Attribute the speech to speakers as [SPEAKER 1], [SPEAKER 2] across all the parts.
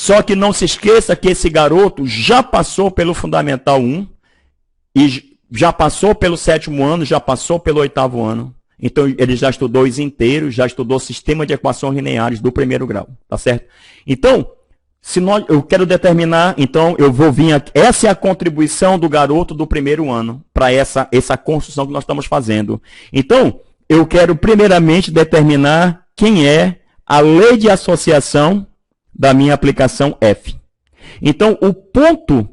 [SPEAKER 1] Só que não se esqueça que esse garoto já passou pelo Fundamental 1 e já passou pelo 7º ano, já passou pelo 8º ano. Então, ele já estudou os inteiros, já estudou sistema de equações lineares do 1º grau, tá certo? Então, eu quero determinar, então, eu vou vir aqui. Essa é a contribuição do garoto do 1º ano para essa construção que nós estamos fazendo. Então, eu quero primeiramente determinar quem é a lei de associação da minha aplicação F. Então, o ponto,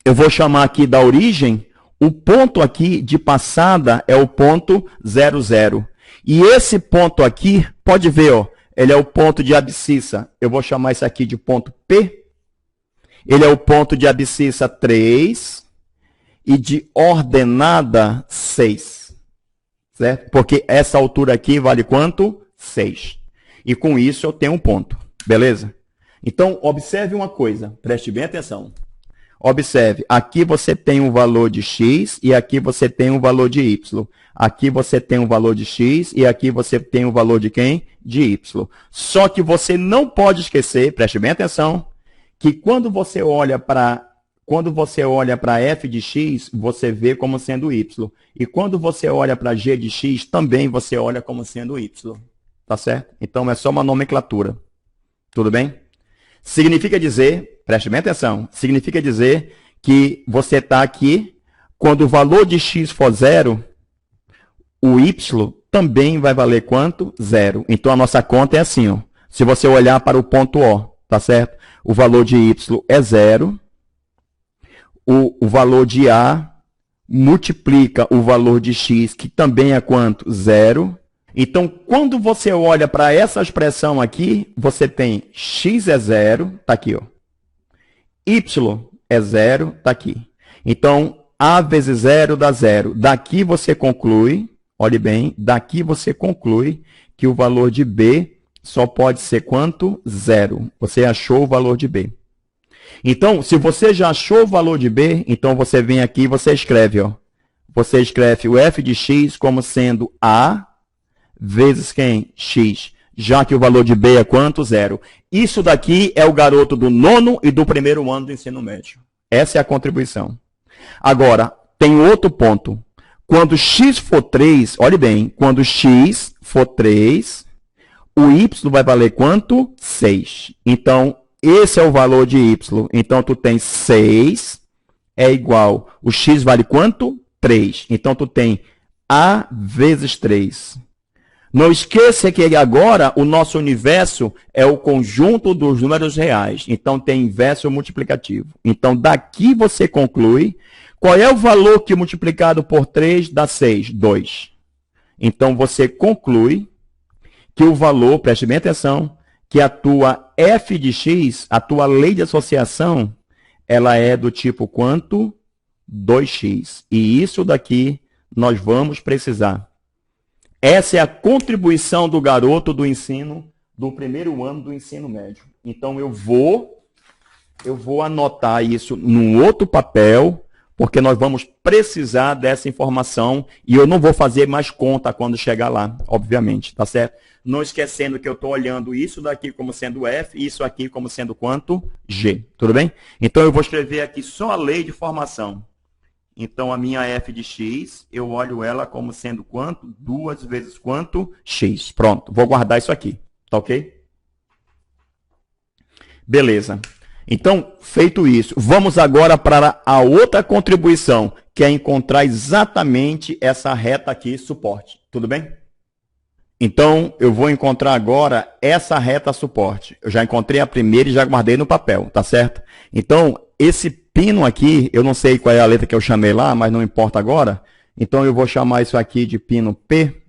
[SPEAKER 1] eu vou chamar aqui da origem, o ponto aqui de passada é o ponto 00. E esse ponto aqui, pode ver, ó, ele é o ponto de abscissa. Eu vou chamar isso aqui de ponto P. Ele é o ponto de abscissa 3 e de ordenada 6. Certo? Porque essa altura aqui vale quanto? 6. E com isso eu tenho um ponto. Beleza? Então, observe uma coisa. Preste bem atenção. Observe, aqui você tem um valor de x e aqui você tem um valor de y. Aqui você tem um valor de x e aqui você tem um valor de quem? De y. Só que você não pode esquecer, preste bem atenção, que quando você olha para f de x, você vê como sendo y. E quando você olha para g de x, também você olha como sendo y. Tá certo? Então é só uma nomenclatura. Tudo bem? Significa dizer, preste bem atenção, significa dizer que você está aqui, quando o valor de x for 0, o y também vai valer quanto? 0. Então a nossa conta é assim, ó. Se você olhar para o ponto O, tá certo? O valor de y é 0, o valor de A multiplica o valor de x, que também é quanto? 0. Então, quando você olha para essa expressão aqui, você tem x é 0, está aqui, ó. Y é 0, está aqui. Então, A vezes 0 dá 0. Daqui você conclui, olhe bem, daqui você conclui que o valor de B só pode ser quanto? 0. Você achou o valor de B. Então, se você já achou o valor de B, então você vem aqui e você escreve, ó. Você escreve o f de x como sendo A vezes quem? X. Já que o valor de B é quanto? 0. Isso daqui é o garoto do 9º e do 1º ano do ensino médio. Essa é a contribuição. Agora, tem outro ponto. Quando x for 3, olhe bem, quando x for 3, o y vai valer quanto? 6. Então, esse é o valor de y. Então, tu tem 6 é igual, o x vale quanto? 3. Então, tu tem A vezes 3. Não esqueça que agora o nosso universo é o conjunto dos números reais. Então, tem inverso multiplicativo. Então, daqui você conclui qual é o valor que multiplicado por 3 dá 6? 2. Então, você conclui que o valor, preste bem atenção, que a tua f de x, a tua lei de associação, ela é do tipo quanto? 2x. E isso daqui nós vamos precisar. Essa é a contribuição do garoto do ensino, do 1º ano do ensino médio. Então, eu vou anotar isso num outro papel, porque nós vamos precisar dessa informação e eu não vou fazer mais conta quando chegar lá, obviamente, tá certo? Não esquecendo que eu estou olhando isso daqui como sendo F e isso aqui como sendo quanto? G. Tudo bem? Então, eu vou escrever aqui só a lei de formação. Então, a minha f de x, eu olho ela como sendo quanto? 2 vezes quanto? X. Pronto, vou guardar isso aqui. Tá ok? Beleza. Então, feito isso, vamos agora para a outra contribuição, que é encontrar exatamente essa reta aqui, suporte. Tudo bem? Então, eu vou encontrar agora essa reta suporte. Eu já encontrei a primeira e já guardei no papel, tá certo? Então, esse pino aqui, eu não sei qual é a letra que eu chamei lá, mas não importa agora. Então, eu vou chamar isso aqui de pino P,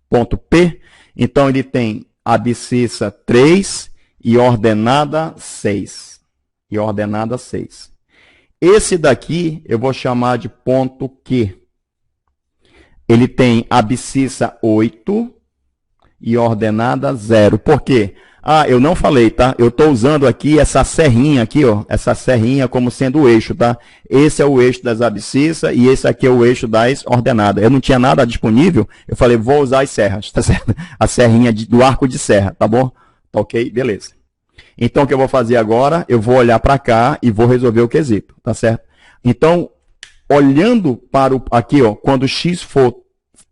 [SPEAKER 1] ponto P. Então, ele tem abscissa 3 e ordenada 6. E ordenada 6. Esse daqui, eu vou chamar de ponto Q. Ele tem abscissa 8 e ordenada 0. Por quê? Ah, eu não falei, tá? Eu estou usando aqui essa serrinha aqui, ó. Essa serrinha como sendo o eixo, tá? Esse é o eixo das abscissas e esse aqui é o eixo das ordenadas. Eu não tinha nada disponível, eu falei, vou usar as serras, tá certo? A serrinha do arco de serra, tá bom? Tá ok? Beleza. Então, o que eu vou fazer agora? Eu vou olhar para cá e vou resolver o quesito, tá certo? Então, olhando para aqui, ó, quando x for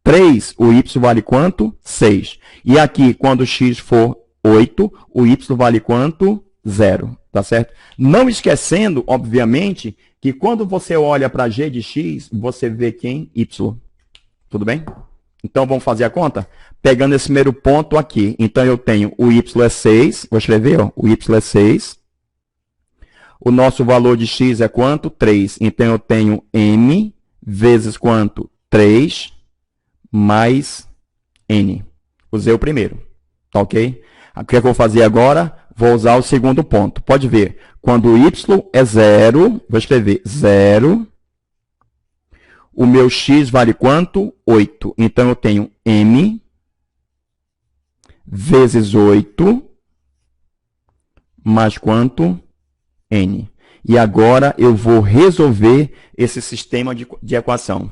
[SPEAKER 1] 3, o y vale quanto? 6. E aqui, quando x for 8, o y vale quanto? 0, tá certo? Não esquecendo, obviamente, que quando você olha para g de x, você vê quem? Y. Tudo bem? Então, vamos fazer a conta? Pegando esse primeiro ponto aqui. Então, eu tenho o y é 6. Vou escrever, ó, o y é 6. O nosso valor de x é quanto? 3. Então, eu tenho m vezes quanto? 3 mais n. Usei o primeiro. Tá ok? O que eu vou fazer agora? Vou usar o segundo ponto. Pode ver. Quando y é 0, vou escrever 0. O meu x vale quanto? 8. Então, eu tenho m vezes 8 mais quanto? N. E agora eu vou resolver esse sistema de equação.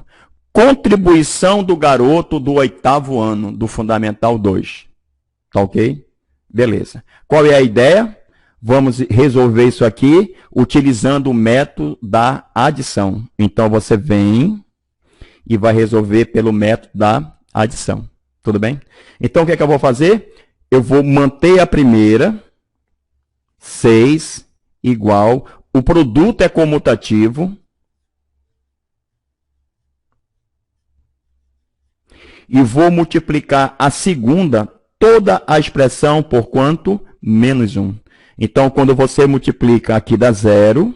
[SPEAKER 1] Contribuição do garoto do 8º ano, do Fundamental 2. Tá ok? Beleza. Qual é a ideia? Vamos resolver isso aqui utilizando o método da adição. Então, você vem e vai resolver pelo método da adição. Tudo bem? Então, o que é que eu vou fazer? Eu vou manter a primeira, 6 igual, o produto é comutativo, e vou multiplicar a segunda, toda a expressão por quanto? Menos 1. Então, quando você multiplica, aqui dá 0.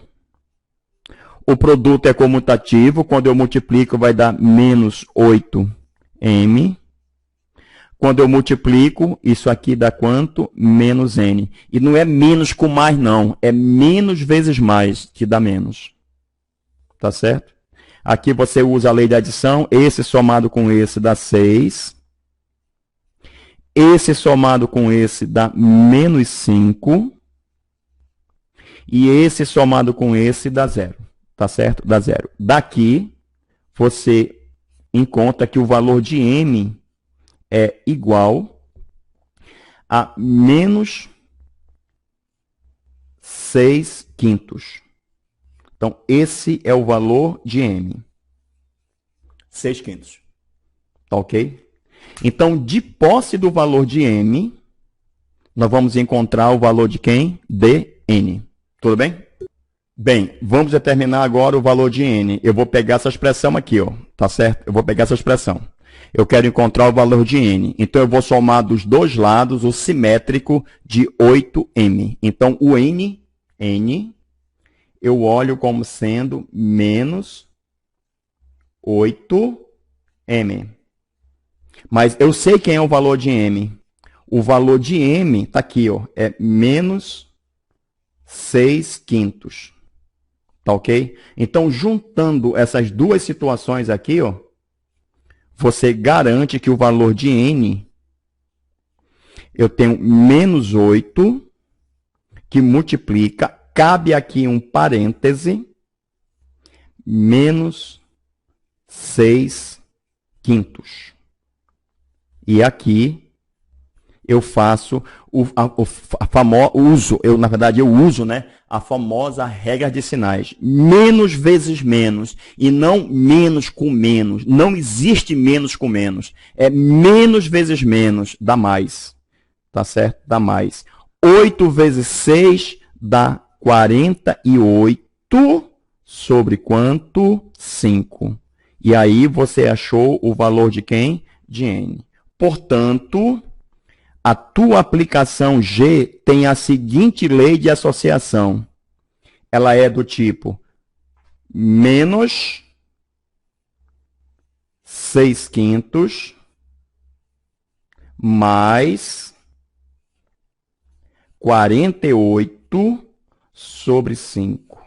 [SPEAKER 1] O produto é comutativo. Quando eu multiplico, vai dar menos 8m. Quando eu multiplico, isso aqui dá quanto? Menos n. E não é menos com mais, não. É menos vezes mais que dá menos. Tá certo? Aqui você usa a lei da adição. Esse somado com esse dá 6. Esse somado com esse dá menos 5. E esse somado com esse dá 0. Tá certo? Dá 0. Daqui, você encontra que o valor de m é igual a menos 6 quintos. Então, esse é o valor de m. 6 quintos. Tá ok? Então, de posse do valor de m, nós vamos encontrar o valor de quem? De n. Tudo bem? Bem, vamos determinar agora o valor de n. Eu vou pegar essa expressão aqui, ó. Tá certo? Eu vou pegar essa expressão. Eu quero encontrar o valor de n. Então, eu vou somar dos dois lados o simétrico de 8m. Então, o n, eu olho como sendo menos 8m. Mas eu sei quem é o valor de m. O valor de m está aqui, ó, é menos 6 quintos. Tá ok? Então, juntando essas duas situações aqui, ó, você garante que o valor de n, eu tenho menos 8, que multiplica, cabe aqui um parêntese, menos 6 quintos. E aqui eu faço eu uso, né, a famosa regra de sinais. Menos vezes menos, e não menos com menos. Não existe menos com menos. É menos vezes menos, dá mais. Tá certo? Dá mais. 8 vezes 6 dá 48 sobre quanto? 5. E aí você achou o valor de quem? De n. Portanto, a tua aplicação G tem a seguinte lei de associação. Ela é do tipo menos 6 quintos mais 48 sobre 5.